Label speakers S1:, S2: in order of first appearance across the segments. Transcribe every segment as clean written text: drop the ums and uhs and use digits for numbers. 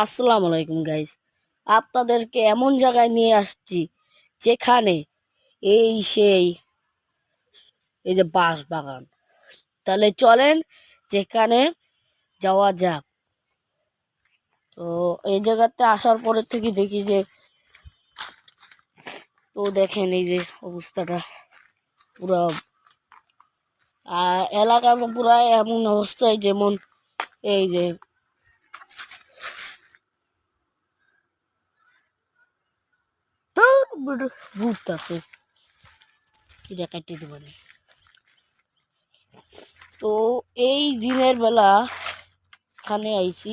S1: আসসালামু আলাইকুম গাইস, আপনাদেরকে এমন জায়গায় নিয়ে আসছি যেখানে এই সেই এই যে বাঁশ বাগান। তাহলে চলেন যেখানে যাওয়া যাক। তো এই জায়গাতে আসার পরে থেকে দেখি যে, তো দেখেন এই যে অবস্থাটা পুরো এলাকার পুরো এমন অবস্থায় যেমন এই যে ভূত আছে কি কাটিয়ে দেবেন। তো এই দিনের বেলা এখানে আইছি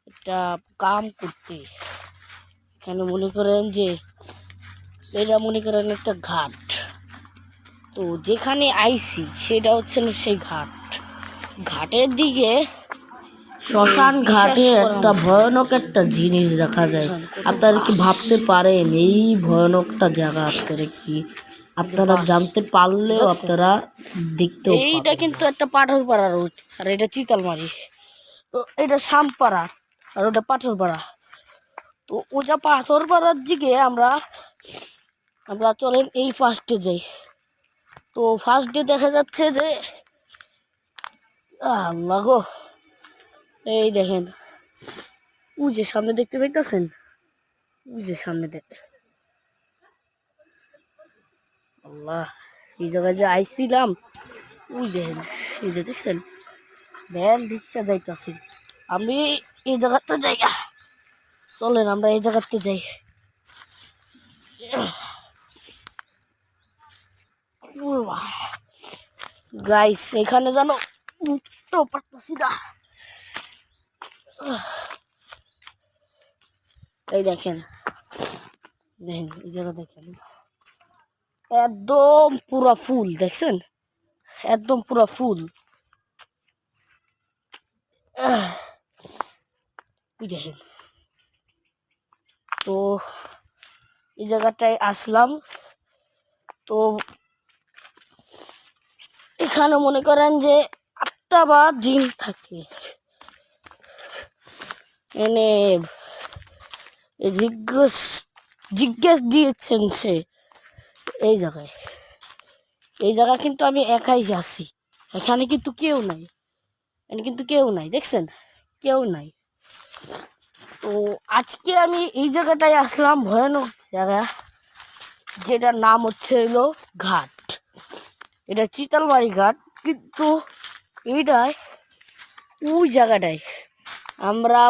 S1: একটা কাম করতে। এখানে মনে করেন যে এটা মনে করেন একটা ঘাট। তো যেখানে আইছি সেটা হচ্ছে না সেই ঘাট। ঘাটের দিকে শ্মশান ঘাটে একটা ভয়ানক একটা জিনিস দেখা যায়। আপনারা কি ভাবতে পারেন এই ভয়ানকটা জায়গা আপনারা জানতে পারলেও আপনারা দেখতেও এইটা কিন্তু একটা পাথর পাড়া রোড, আর এটা চিতালমারি। তো এটা শামপাড়া আর ওটা পাথর পাড়া। তো ওটা পাথর পাড়ার দিকে আমরা চলেন এই ফার্স্টে যাই। তো ফার্স্ট ডে দেখা যাচ্ছে যে আল্লাহ গো, এই দেখেন ওই যে সামনে দেখতে পাইতেছেন, ওই যে সামনে আল্লাহ, এই জায়গায় যে আইছিলাম ওই দেখেন, এই যে দেখছেন ভ্যান রিক্সা যাইতেছি। আমি এই জায়গাতে যাই, চলেন আমরা এই জায়গাতে যাই। গাইস এখানে জানো উঠতেও পারতেছি না। এই দেখেন দেখেন এই জায়গা দেখেন, একদম পুরা ফুল দেখছেন, একদম পুরা ফুল। দেখেন, তো এই জায়গাটায় আসলাম। তো এখানে মনে করেন যে 8টা বা জিন থাকে। এনে জিজ্ঞেস দিয়েছেন সে এই জায়গায়। এই জায়গা কিন্তু আমি একাই যাচ্ছি, এখানে কিন্তু কেউ নাই, এখানে কিন্তু কেউ নাই, দেখছেন কেউ নাই। তো আজকে আমি এই জায়গাটায় আসলাম, ভয়ানক জায়গা, যেটার নাম হচ্ছে হলো ঘাট। এটা চিতালমারি ঘাট, কিন্তু এইটাই ওই জায়গাটায় আমরা